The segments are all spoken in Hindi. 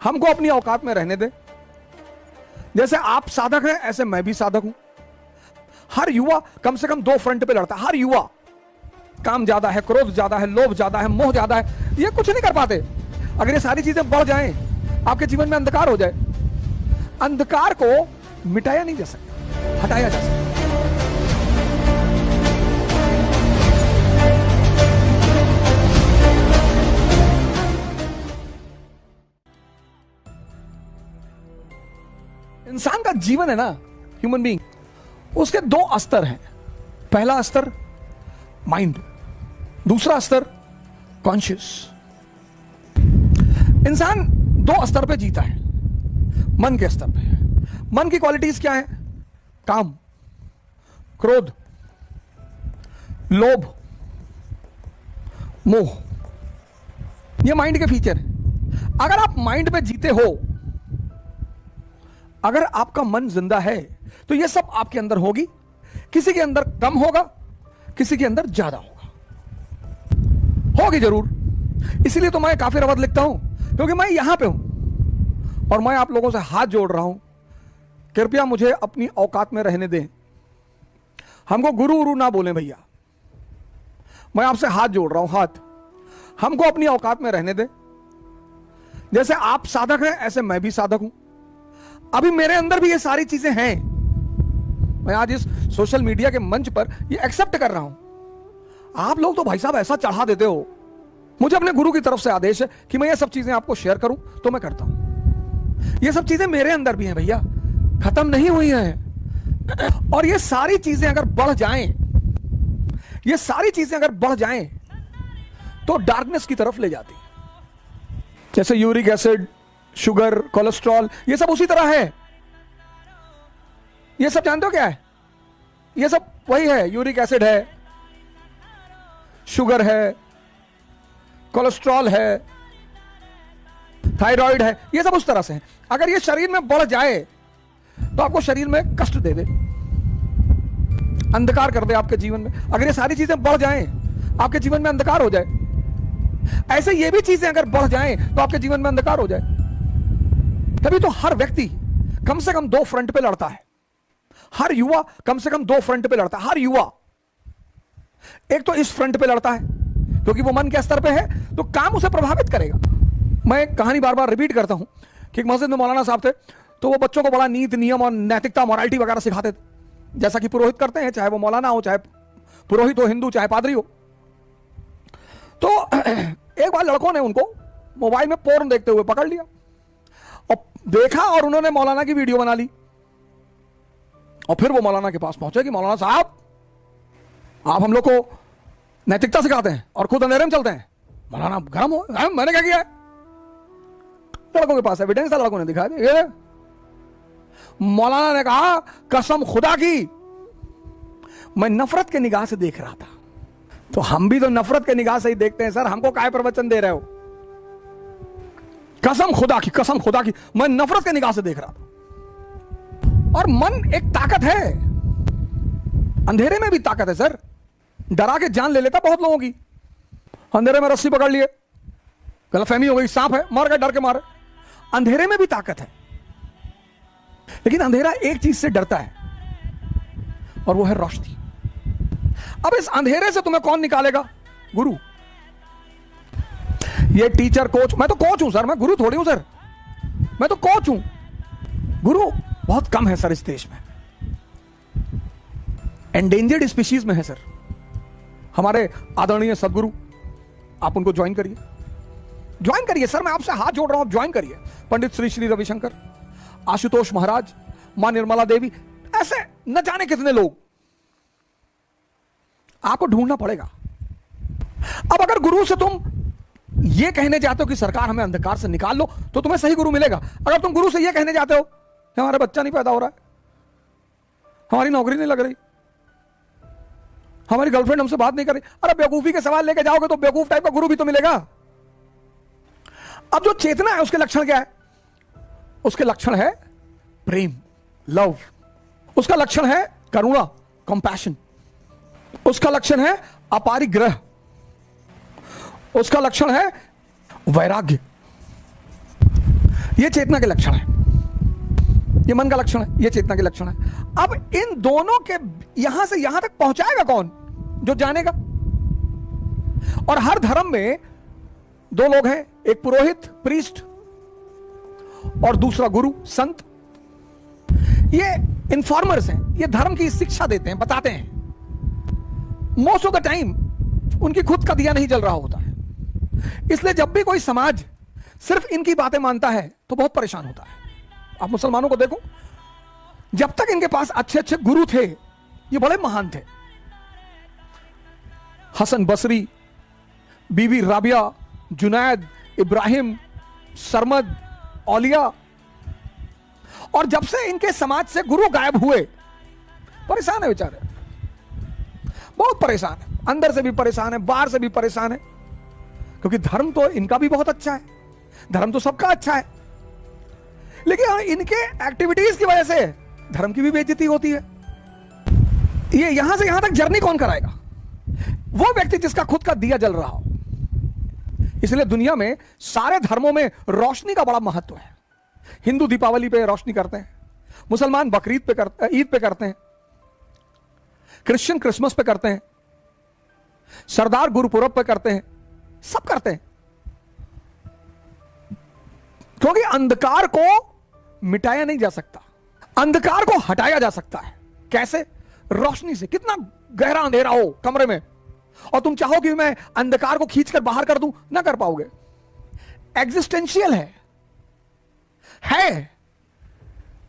हमको अपनी औकात में रहने दे। जैसे आप साधक हैं ऐसे मैं भी साधक हूं। हर युवा कम से कम 2 फ्रंट पे लड़ता है। हर युवा, काम ज्यादा है, क्रोध ज्यादा है, लोभ ज्यादा है, मोह ज्यादा है, ये कुछ नहीं कर पाते। अगर ये सारी चीजें बढ़ जाएं, आपके जीवन में अंधकार हो जाए। अंधकार को मिटाया नहीं जा सकता, हटाया जा सकता। इंसान का जीवन है ना, ह्यूमन बीइंग, उसके 2 स्तर हैं। पहला स्तर माइंड, दूसरा स्तर कॉन्शियस। इंसान 2 स्तर पे जीता है, मन के स्तर पे। मन की क्वालिटीज क्या है? काम, क्रोध, लोभ, मोह, ये माइंड के फीचर है। अगर आप माइंड पे जीते हो, अगर आपका मन जिंदा है, तो ये सब आपके अंदर होगी। किसी के अंदर कम होगा, किसी के अंदर ज्यादा होगा, होगी जरूर। इसीलिए तो मैं काफी रवद लिखता हूं, क्योंकि मैं यहां पे हूं और मैं आप लोगों से हाथ जोड़ रहा हूं। कृपया मुझे अपनी औकात में रहने दें। हमको गुरु उरु ना बोलें भैया, मैं आपसे हाथ जोड़ रहा हूं, हाथ। हमको अपनी औकात में रहने दें। जैसे आप साधक हैं ऐसे मैं भी साधक हूं। अभी मेरे अंदर भी ये सारी चीजें हैं। मैं आज इस सोशल मीडिया के मंच पर ये एक्सेप्ट कर रहा हूं। आप लोग तो भाई साहब ऐसा चढ़ा देते हो। मुझे अपने गुरु की तरफ से आदेश है कि मैं ये सब चीजें आपको शेयर करूं, तो मैं करता हूं। ये सब चीजें मेरे अंदर भी हैं भैया, खत्म नहीं हुई हैं। और ये सारी चीजें अगर बढ़ जाएं, ये सारी चीजें अगर बढ़ जाएं, तो डार्कनेस की तरफ ले जाती है। जैसे यूरिक एसिड, शुगर, कोलेस्ट्रॉल, ये सब उसी तरह है। ये सब जानते हो क्या है? ये सब वही है। यूरिक एसिड है, शुगर है, कोलेस्ट्रॉल है, थायराइड है, ये सब उस तरह से है। अगर ये शरीर में बढ़ जाए तो आपको शरीर में कष्ट दे दे, अंधकार कर दे आपके जीवन में। अगर ये सारी चीजें बढ़ जाएं, आपके जीवन में अंधकार हो जाए। ऐसे ये भी चीजें अगर बढ़ जाएं तो आपके जीवन में अंधकार हो जाए। तभी तो हर व्यक्ति कम से कम 2 फ्रंट पे लड़ता है। हर युवा कम से कम 2 फ्रंट पे लड़ता है। हर युवा एक तो इस फ्रंट पे लड़ता है, क्योंकि वो मन के स्तर पे है, तो काम उसे प्रभावित करेगा। मैं कहानी बार बार रिपीट करता हूं कि एक मस्जिद में मौलाना साहब थे, तो वो बच्चों को बड़ा नीति, नियम और नैतिकता, मोरालिटी वगैरह सिखाते थे, जैसा कि पुरोहित करते हैं, चाहे वो मौलाना हो, चाहे पुरोहित हो, हिंदू, चाहे पादरी हो। तो एक बार लड़कों ने उनको मोबाइल में पोर्न देखते हुए पकड़ लिया और देखा, और उन्होंने मौलाना की वीडियो बना ली। और फिर वो मौलाना के पास पहुंचे कि मौलाना साहब, आप हम लोग को नैतिकता सिखाते हैं और खुद अंधेरे में चलते हैं। मौलाना गरम हो, मैंने क्या किया है? लड़कों के पास एविडेंस था, लड़कों ने दिखा दिया। मौलाना ने कहा, कसम खुदा की मैं नफरत के निगाह से देख रहा था। तो हम भी तो नफरत के निगाह से ही देखते हैं सर, हमको काय प्रवचन दे रहे हो? कसम खुदा की, कसम खुदा की, मैं नफरत के निगाह से देख रहा था। और मन एक ताकत है, अंधेरे में भी ताकत है सर। डरा के जान ले लेता बहुत लोगों की। अंधेरे में रस्सी पकड़ लिए, गलतफहमी हो गई, सांप है, मर गए डर के मारे। अंधेरे में भी ताकत है, लेकिन अंधेरा एक चीज से डरता है, और वो है रोशनी। अब इस अंधेरे से तुम्हें कौन निकालेगा? गुरु। ये टीचर, कोच, मैं तो कोच हूं सर, मैं गुरु थोड़ी हूं सर, मैं तो कोच हूं। गुरु बहुत कम है सर इस देश में, एंडेंजर्ड स्पीशीज में है सर। हमारे आदरणीय सदगुरु, आप उनको ज्वाइन करिए, ज्वाइन करिए सर, मैं आपसे हाथ जोड़ रहा हूं, ज्वाइन करिए। पंडित श्री श्री रविशंकर, आशुतोष महाराज, मां निर्मला देवी, ऐसे न जाने कितने लोग, आपको ढूंढना पड़ेगा। अब अगर गुरु से तुम ये कहने जाते हो कि सरकार हमें अंधकार से निकाल लो, तो तुम्हें सही गुरु मिलेगा। अगर तुम गुरु से ये कहने जाते हो कि हमारा बच्चा नहीं पैदा हो रहा है, हमारी नौकरी नहीं लग रही, हमारी गर्लफ्रेंड हमसे बात नहीं कर रही, अरे बेवकूफी के सवाल लेके जाओगे तो बेवकूफ टाइप का गुरु भी तो मिलेगा। अब जो चेतना है उसके लक्षण क्या है? उसके लक्षण है प्रेम, लव। उसका लक्षण है करुणा, कंपैशन। उसका लक्षण है अपारिग्रह। उसका लक्षण है वैराग्य। ये चेतना के लक्षण है, ये मन का लक्षण है, ये चेतना के लक्षण है। अब इन दोनों के यहां से यहां तक पहुंचाएगा कौन? जो जानेगा। और हर धर्म में दो लोग हैं, एक पुरोहित प्रीस्ट और दूसरा गुरु संत। ये इन्फॉर्मर्स हैं, ये धर्म की शिक्षा देते हैं, बताते हैं। मोस्ट ऑफ द टाइम उनकी खुद का दिया नहीं जल रहा होता है, इसलिए जब भी कोई समाज सिर्फ इनकी बातें मानता है तो बहुत परेशान होता है। आप मुसलमानों को देखो, जब तक इनके पास अच्छे अच्छे गुरु थे, ये बड़े महान थे, हसन बसरी, बीबी राबिया, जुनैद, इब्राहिम, सरमद, औलिया। और जब से इनके समाज से गुरु गायब हुए, परेशान है बेचारे, बहुत परेशान है, अंदर से भी परेशान है, बाहर से भी परेशान है। क्योंकि धर्म तो इनका भी बहुत अच्छा है, धर्म तो सबका अच्छा है, लेकिन इनके एक्टिविटीज की वजह से धर्म की भी बेइज्जती होती है। ये यहां से यहां तक जर्नी कौन कराएगा? वो व्यक्ति जिसका खुद का दिया जल रहा हो। इसलिए दुनिया में सारे धर्मों में रोशनी का बड़ा महत्व है। हिंदू दीपावली पे रोशनी करते हैं, मुसलमान बकरीद पे करते, ईद पे करते हैं, क्रिश्चियन क्रिसमस पे करते हैं, सरदार गुरुपुरब पे करते हैं, सब करते हैं। क्योंकि अंधकार को मिटाया नहीं जा सकता, अंधकार को हटाया जा सकता है। कैसे? रोशनी से। कितना गहरा अंधेरा हो कमरे में और तुम चाहो कि मैं अंधकार को खींचकर बाहर कर दूं, ना कर पाओगे। एग्जिस्टेंशियल है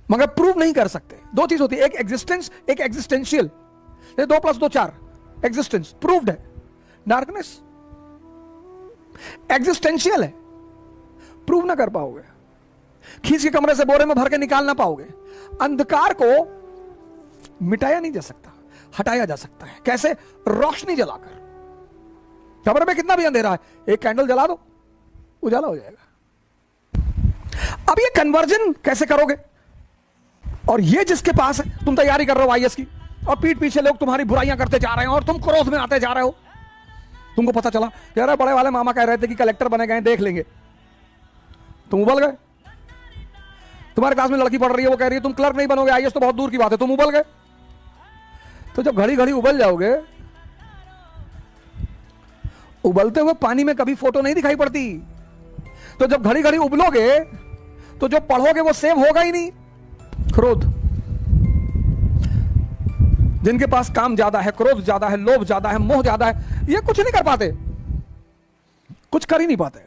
मगर प्रूव नहीं कर सकते। दो चीज होती है, एक एग्जिस्टेंस, एक एग्जिस्टेंशियल। 2 + 2 4, एग्जिस्टेंस प्रूव्ड है। डार्कनेस एग्जिस्टेंशियल है, प्रूव ना कर पाओगे, खींच के कमरे से बोरे में भर के निकाल ना पाओगे। अंधकार को मिटाया नहीं जा सकता, हटाया जा सकता है। कैसे? रोशनी जलाकर। कमरे में कितना भी अंधेरा है, एक कैंडल जला दो, उजाला हो जाएगा। अब ये कन्वर्जन कैसे करोगे? और ये जिसके पास है, तुम तैयारी कर रहे हो आईएएस की, और पीठ पीछे लोग तुम्हारी बुराइयां करते जा रहे हैं और तुम क्रोध में आते जा रहे हो। तुमको पता चला यार बड़े वाले मामा कह रहे थे कि कलेक्टर बने गए, देख लेंगे, तुम उबल गए। तुम्हारे क्लास में लड़की पढ़ रही है, वो कह रही है तुम क्लर्क नहीं बनोगे, आईएएस तो बहुत दूर की बात है, तुम उबल गए। तो जब घड़ी घड़ी उबल जाओगे, उबलते हुए पानी में कभी फोटो नहीं दिखाई पड़ती। तो जब घड़ी घड़ी उबलोगे तो जो पढ़ोगे वो सेव होगा ही नहीं। क्रोध, जिनके पास काम ज्यादा है, क्रोध ज्यादा है, लोभ ज्यादा है, मोह ज्यादा है, ये कुछ नहीं कर पाते, कुछ कर ही नहीं पाते।